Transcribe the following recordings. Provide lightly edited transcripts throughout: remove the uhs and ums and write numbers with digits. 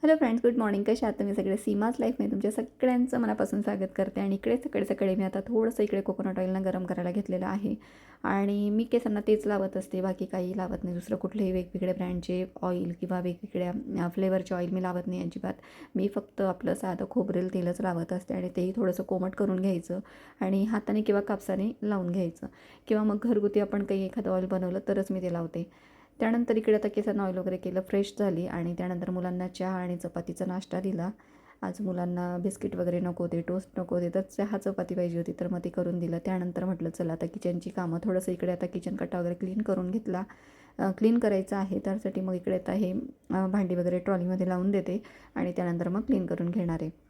Hello friends, good morning. कशा आहात तुम्ही सगळे? सीमाज लाईफमध्ये तुमच्या सगळ्यांचं मनापासून स्वागत करते. आणि इकडे सकाळी मी आता थोडंसं इकडे कोकोनट ऑइलनं गरम करायला घेतलेलं आहे. आणि मी केसांना तेच लावत असते, बाकी काही लावत नाही. दुसरं कुठलेही वेगवेगळे ब्रँडचे ऑइल किंवा वेगवेगळ्या फ्लेवरचे ऑइल मी लावत नाही अजिबात. मी फक्त आपलं साधं खोबरेल तेलच लावत असते आणि तेही थोडंसं कोमट करून घ्यायचं आणि हाताने किंवा कापसाने लावून घ्यायचं, किंवा मग घरगुती आपण काही एखादं ऑइल बनवलं तरच मी ते लावते. त्यानंतर इकडे आता केसांना ऑइल वगैरे केलं, फ्रेश झाली आणि त्यानंतर मुलांना चहा आणि चपातीचा नाश्ता दिला. आज मुलांना बिस्किट वगैरे नको होते, टोस्ट नको होते, तर चहा चपाती पाहिजे होती, तर मग ते करून दिलं. त्यानंतर म्हटलं चला आता किचनची कामं, थोडंसं इकडे आता किचन कट्टा वगैरे क्लीन करून घेतला. क्लीन करायचं आहे, त्यासाठी मग इकडे आता हे भांडी वगैरे ट्रॉलीमध्ये लावून देते आणि त्यानंतर मग क्लीन करून घेणार आहे.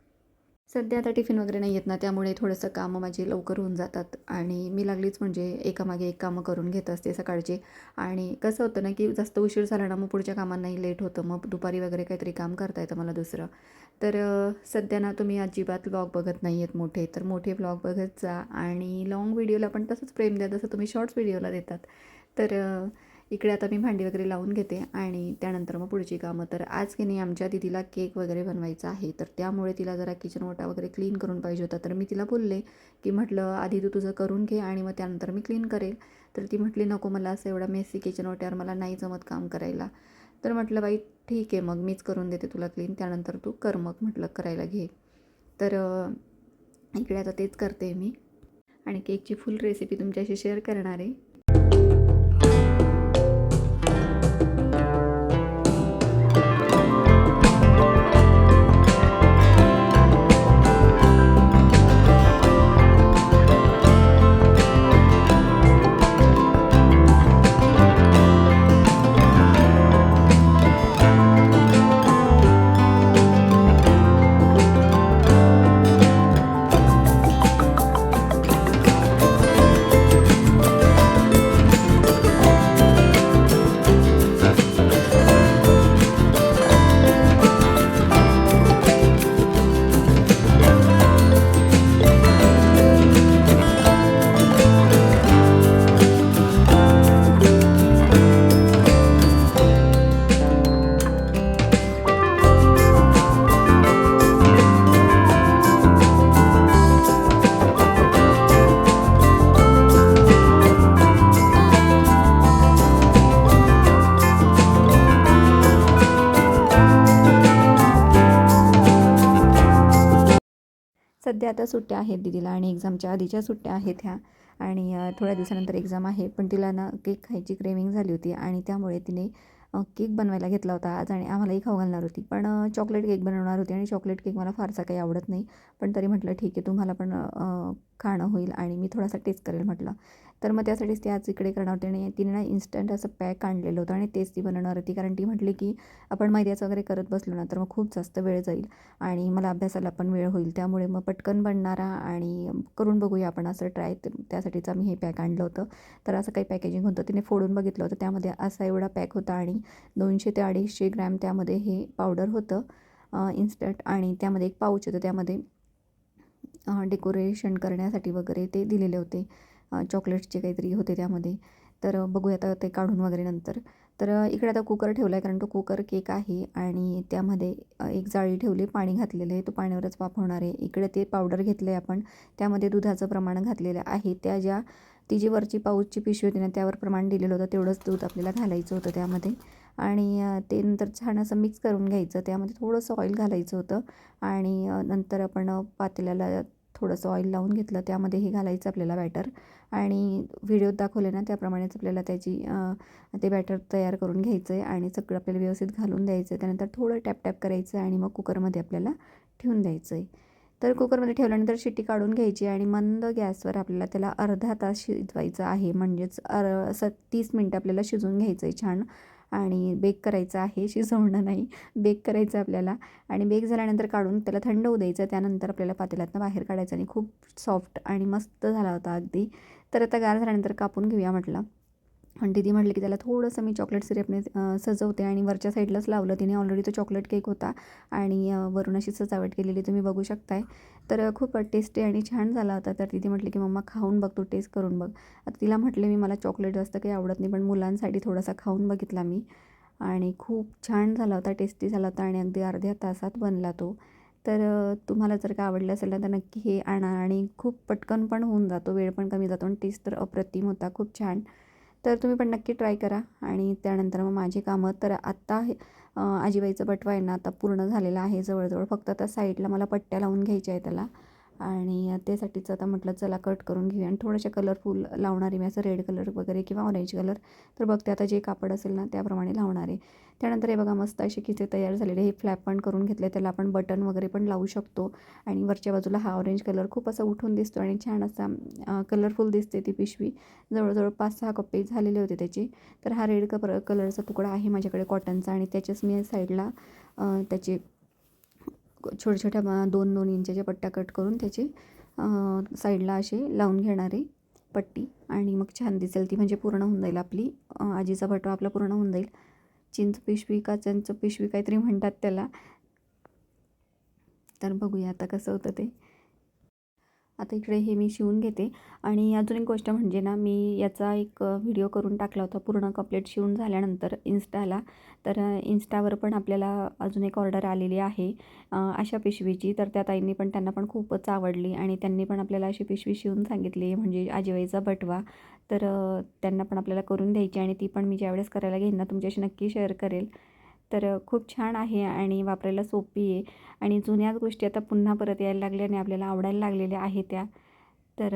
सध्या आता टिफिन वगैरे नाही येत ना, त्यामुळे थोडंसं कामं माझी लवकर होऊन जातात आणि मी लागलीच म्हणजे एकामागे एक कामं करून घेत असते सकाळची. आणि कसं होतं ना, की जास्त उशीर झाला ना, मग पुढच्या कामांनाही लेट होतं. मग दुपारी वगैरे काहीतरी काम करता येतं मला दुसरं. तर सध्या ना तुम्ही अजिबात व्लॉग बघत नाही आहेत मोठे, तर मोठे व्लॉग बघत जा आणि लाँग व्हिडिओला पण तसंच प्रेम द्या जसं तुम्ही शॉर्ट्स व्हिडिओला देतात. तर इकडे आता मी भांडी वगैरे लावून घेते आणि त्यानंतर मग पुढची कामं. तर आज की नाही आमच्या दीदीला केक वगैरे बनवायचा आहे, तर त्यामुळे तिला जरा किचन ओटा वगैरे क्लीन करून पाहिजे होता. तर मी तिला बोलले की म्हटलं आधी तू तुझं करून घे आणि मग त्यानंतर मी क्लीन करेल. तर ती म्हटली नको, मला असं एवढा मेसी किचन ओट्यावर मला नाही जमत काम करायला. तर म्हटलं बाई ठीक आहे, मग मीच करून देते तुला क्लीन, त्यानंतर तू कर, मग म्हटलं करायला घे. तर इकडे आता तेच करते मी आणि केकची फुल रेसिपी तुमच्याशी शेअर करणार आहे. सध्या आता सुट्ट्या आहेत दीदीला आणि एक्झामच्या आधीच्या सुट्ट्या आहेत ह्या. आणि थोड्या दिवसानंतर एक्झाम आहे, पण तिला ना केक खायची क्रेविंग झाली होती आणि त्यामुळे तिने केक बनवायला घेतला होता आज आणि आम्हालाही खाऊ घालणार होती. पण चॉकलेट केक बनवणार होती आणि चॉकलेट केक मला फारसा काही आवडत नाही. पण तरी म्हटलं ठीक आहे, तुम्हाला पण खाणं होईल आणि मी थोडासा टेस्ट करेल म्हटलं. तर मग त्यासाठीच ती आज इकडे करणार होती आणि तिने ना इन्स्टंट असं पॅक आणलेलं होतं आणि तेच ती बनवणार होती. कारण ती म्हटली की आपण मैद्याचं वगैरे करत बसलो ना तर मग खूप जास्त वेळ जाईल आणि मला अभ्यासाला पण वेळ होईल, त्यामुळे मग पटकन बनणारा आणि करून बघूया आपण असं ट्राय, त्यासाठीच आम्ही हे पॅक आणलं होतं. तर असं काही पॅकेजिंग होतं, तिने फोडून बघितलं होतं, त्यामध्ये असा एवढा पॅक होता आणि 200 ते 250 ग्रॅम त्यामध्ये हे पावडर होतं इन्स्टंट. आणि त्यामध्ये एक पाऊच होतं, त्यामध्ये डेकोरेशन करण्यासाठी वगैरे ते दिलेले होते, चॉकलेट्सचे काहीतरी होते त्यामध्ये. तर बघूया आता ते काढून वगैरे नंतर. तर इकडे आता कुकर ठेवला आहे, कारण तो कुकर केक आहे आणि त्यामध्ये एक जाळी ठेवली, पाणी घातलेलं आहे, तो पाण्यावरच वाफवणार आहे. इकडे ते पावडर घेतलं आहे आपण, त्यामध्ये दुधाचं प्रमाण घातलेलं आहे. ती जी वरची पाऊचची पिशवी होती ना, त्यावर प्रमाण दिलेलं होतं, तेवढंच दूध आपल्याला घालायचं होतं त्यामध्ये. आणि ते नंतर छान असं मिक्स करून घ्यायचं. त्यामध्ये थोडंसं ऑइल घालायचं होतं आणि नंतर आपण पातेल्याला थोडंसं ऑइल लावून घेतलं, त्यामध्ये हे घालायचं आपल्याला बॅटर. आणि व्हिडिओत दाखवले ना त्याप्रमाणेच आपल्याला ते बॅटर तयार करून घ्यायचं आहे आणि सगळं आपल्याला व्यवस्थित घालून द्यायचं आहे. त्यानंतर थोडं टॅप टॅप करायचं आहे आणि मग कुकरमध्ये आपल्याला ठेवून द्यायचं आहे. तर कुकरमध्ये ठेवल्यानंतर शिट्टी काढून घ्यायची आणि मंद गॅसवर आपल्याला त्याला अर्धा तास शिजवायचं आहे, म्हणजेच 30 मिनटं आपल्याला शिजवून घ्यायचं आहे छान. आणि बेक करायचं आहे, शिजवणं नाही, बेक करायचं आपल्याला. आणि बेक झाल्यानंतर काढून त्याला थंड होऊ द्यायचं. त्यानंतर आपल्याला पातेल्यातनं बाहेर काढायचं आणि खूप सॉफ्ट आणि मस्त झाला होता अगदी. तर आता गार झाल्यानंतर कापून घेऊया म्हटलं. आणि दीदी म्हटली की त्याला थोडंसं मी चॉकलेट सिरपने सजवते आणि वरच्या साईडलाच लावलं तिने. ऑलरेडी तो चॉकलेट केक होता आणि वरून अशी सजावट केलेली तुम्ही बघू शकताय. तर खूप टेस्टी आणि छान झाला होता. तर दीदी म्हटली की मम्मा खाऊन बघ, तू टेस्ट करून बघ. आता तिला म्हटले मी मला चॉकलेट जास्त काही आवडत नाही, पण मुलांसाठी थोडासा खाऊन बघितला मी आणि खूप छान झाला होता, टेस्टी झाला होता आणि अगदी अर्ध्या तासात बनला तो. तर तुम्हाला जर का आवडलं असेल ना तर नक्की हे आणा आणि खूप पटकन पण होऊन जातो, वेळ पण कमी जातो आणि टेस्ट तर अप्रतिम होता, खूप छान. तर तुम्ही पण नक्की ट्राय करा. आणि त्यानंतर मग माझी कामं तर आत्ता आजीबाईचा बटवा आहे ना आता पूर्ण झालेला आहे जवळजवळ. फक्त आता साईडला मला पट्ट्या लावून घ्यायच्या आहे त्याला आणि त्यासाठीच आता म्हटलं चला कट करून घेऊया आणि थोडेसे कलरफुल लावणार आहे मी, असं रेड कलर वगैरे किंवा ऑरेंज कलर. तर बघते आता जे कापड असेल ना त्याप्रमाणे लावणार आहे. त्यानंतर हे बघा मस्त असे किसे तयार झालेले. हे फ्लॅप पण करून घेतले, त्याला आपण बटन वगैरे पण लावू शकतो. आणि वरच्या बाजूला हा ऑरेंज कलर खूप असा उठून दिसतो आणि छान असा कलरफुल दिसते ती पिशवी. जवळजवळ 5-6 कप्पे झालेले होते त्याचे. तर हा रेड कलरचा तुकडा आहे माझ्याकडे कॉटनचा आणि त्याच्याच मी साईडला त्याचे छोट्या-छोट्या 2-2 इंचाच्या पट्ट्या कट करून त्याचे साईडला असे लावून घेणार आहे पट्टी. आणि मग छान दिसेल ती, म्हणजे पूर्ण होऊन जाईल आपली आजीचा बटवा आपला पूर्ण होऊन जाईल. चिंच पिशवी का चिंच पिशवी काहीतरी म्हणतात त्याला. तर बघूया आता कसं होतं ते. आता इकडे हे मी शिवून घेते. आणि अजून एक गोष्ट म्हणजे ना, मी याचा एक व्हिडिओ करून टाकला होता पूर्ण कंप्लीट शिवून झाल्यानंतर इन्स्टाला. तर इन्स्टावर पण आपल्याला अजून एक ऑर्डर आलेली आहे अशा पिशवीची. तर त्या ताईंनी पण, त्यांना पण खूपच आवडली आणि त्यांनी पण आपल्याला अशी पिशवी शिवून सांगितली, म्हणजे आजीबाईचा बटवा. तर त्यांना पण आपल्याला करून द्यायची आणि ती पण मी ज्यावेळेस करायला घेईन ना तुमच्याशी नक्की शेअर करेल. तर खूप छान आहे आणि वापरायला सोपी आहे. आणि जुन्याच गोष्टी आता पुन्हा परत यायला लागल्या आणि आपल्याला आवडायला लागलेल्या आहेत त्या. तर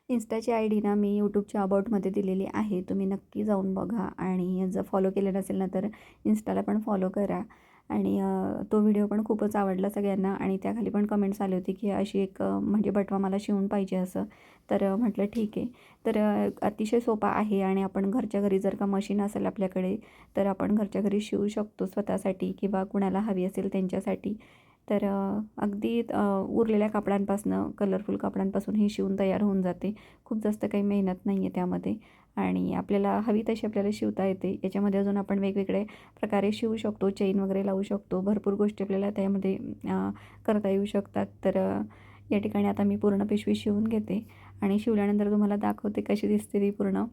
इन्स्टाची आय डी ना मी यूट्यूबच्या अबाउटमध्ये दिलेली आहे, तुम्ही नक्की जाऊन बघा. आणि जर फॉलो केलं नसेल ना तर इन्स्टाला पण फॉलो करा. आणि तो व्हिडिओ पण खूपच आवडला सगळ्यांना आणि त्याखाली पण कमेंट्स आले होते की अशी एक म्हणजे बटवा मला शिवून पाहिजे असं. तर म्हटलं ठीक आहे. तर अतिशय सोपा आहे आणि आपण घरच्या घरी जर का मशीन असेल आपल्याकडे तर आपण घरच्या घरी शिवू शकतो स्वतःसाठी किंवा कुणाला हवी असेल त्यांच्यासाठी. तर अगदी उरलेल्या कापडांपासून, कलरफुल कापडांपासून ही शिवून तयार होऊन जाते. खूप जास्त काही मेहनत नाही आहे त्यामध्ये आणि आपल्याला हवी तशी आपल्याला शिवता येते. याच्यामध्ये अजून आपण वेगवेगळे प्रकारे शिवू शकतो, चेन वगैरे लावू शकतो, भरपूर गोष्टी आपल्याला त्यामध्ये करता येऊ शकतात. तर या ठिकाणी आता मी पूर्ण पिशवी शिवून घेते आणि शिवल्यानंतर तुम्हाला दाखवते कशी दिसते ती पूर्ण.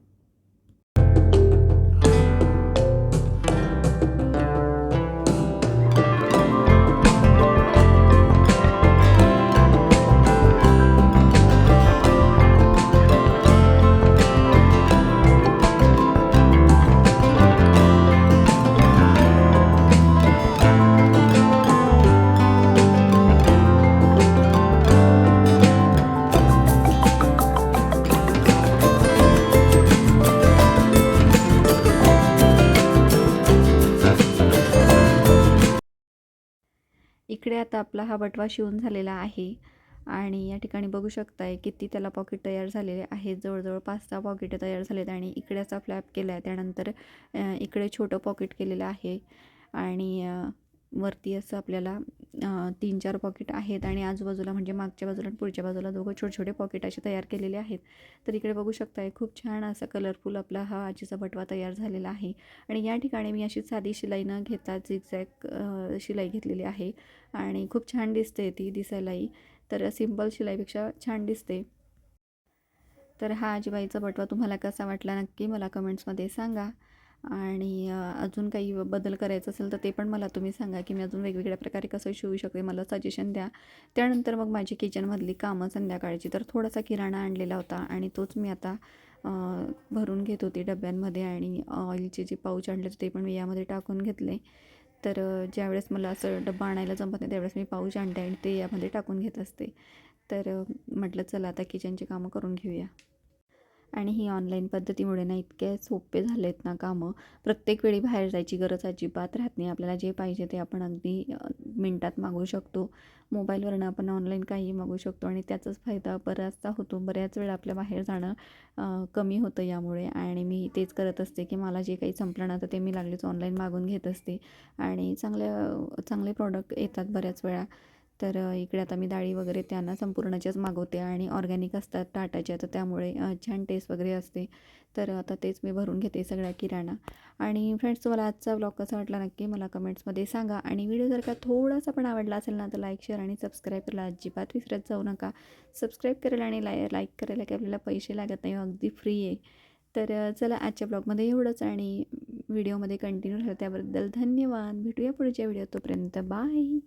इकडे आता आपला हा बटवा शिवून झालेला आहे आणि या ठिकाणी बघू शकताय किती त्याला पॉकेट तयार झालेले आहेत. जवळजवळ 5-6 पॉकेट तयार झालेत आणि इकडे असा फ्लॅप केला आहे. त्यानंतर इकडे छोटं पॉकेट केलेलं आहे आणि वरती असं आपल्याला 3-4 पॉकेट आहेत आणि आजूबाजूला म्हणजे मागच्या बाजूला आणि पुढच्या बाजूला दोघं छोटे छोटे पॉकेट असे तयार केलेले आहेत. तर इकडे बघू शकताय खूप छान असा कलरफुल आपला हा आजीचा बटवा तयार झालेला आहे. आणि या ठिकाणी मी अशी साधी शिलाई न घेता झिगझॅग शिलाई घेतलेली आहे आणि खूप छान दिसते ती दिसायलाही. तर सिंपल शिलाईपेक्षा छान दिसते. तर हा आजीबाईचा बटवा तुम्हाला कसा वाटला नक्की मला कमेंट्समध्ये सांगा. आणि अजून काही बदल करायचा असेल तर ते पण मला तुम्ही सांगा की मी अजून वेगवेगळ्या प्रकारे कसं शिवू शकते, मला सजेशन द्या. त्यानंतर मग माझी किचनमधली कामं संध्याकाळची. तर थोडासा किराणा आणलेला होता आणि तोच मी आता भरून घेत होते डब्यांमध्ये आणि ऑइलचे जे पाऊच आणले ते पण मी यामध्ये टाकून घेतले. तर ज्यावेळेस मला असं डब्बा आणायला जमत नाही त्यावेळेस मी पाऊच आणते आणि ते यामध्ये टाकून घेत असते. तर म्हटलं चला आता किचनची कामं करून घेऊया. आणि ही ऑनलाईन पद्धतीमुळे ना इतके सोपे झाले आहेत ना कामं. प्रत्येक वेळी बाहेर जायची गरज अजिबात राहत नाही. आपल्याला जे पाहिजे ते आपण अगदी मिनटात मागवू शकतो. मोबाईलवरनं आपण ऑनलाईन काहीही मागवू शकतो आणि त्याचाच फायदा बराचसा होतो. बऱ्याच वेळा आपल्या बाहेर जाणं कमी होतं यामुळे. आणि मी तेच करत असते की मला जे काही संपलं ना तर ते मी लागलीच ऑनलाईन मागवून घेत असते आणि चांगले प्रॉडक्ट येतात बऱ्याच वेळा. तर इकडे आता मी डाळी वगैरे त्यांना संपूर्णच्याच मागवते आणि ऑर्गॅनिक असतात टाटाच्या, तर त्यामुळे छान टेस्ट वगैरे असते. तर आता तेच मी भरून घेते सगळ्या किराणा. आणि फ्रेंड्स तुम्हाला आजचा व्लॉग कसा वाटला नक्की मला कमेंट्समध्ये सांगा. आणि व्हिडिओ जर का थोडासा पण आवडला असेल ना तर लाईक, शेअर आणि सबस्क्राईब करायला अजिबात विसरत जाऊ नका. सबस्क्राईब करायला आणि लाईक करायला काही आपल्याला पैसे लागत नाही, अगदी फ्री आहे. तर चला आजच्या ब्लॉगमध्ये एवढंच आणि व्हिडिओमध्ये कंटिन्यू राहा त्याबद्दल धन्यवाद. भेटूया पुढच्या व्हिडिओ. तोपर्यंत बाय.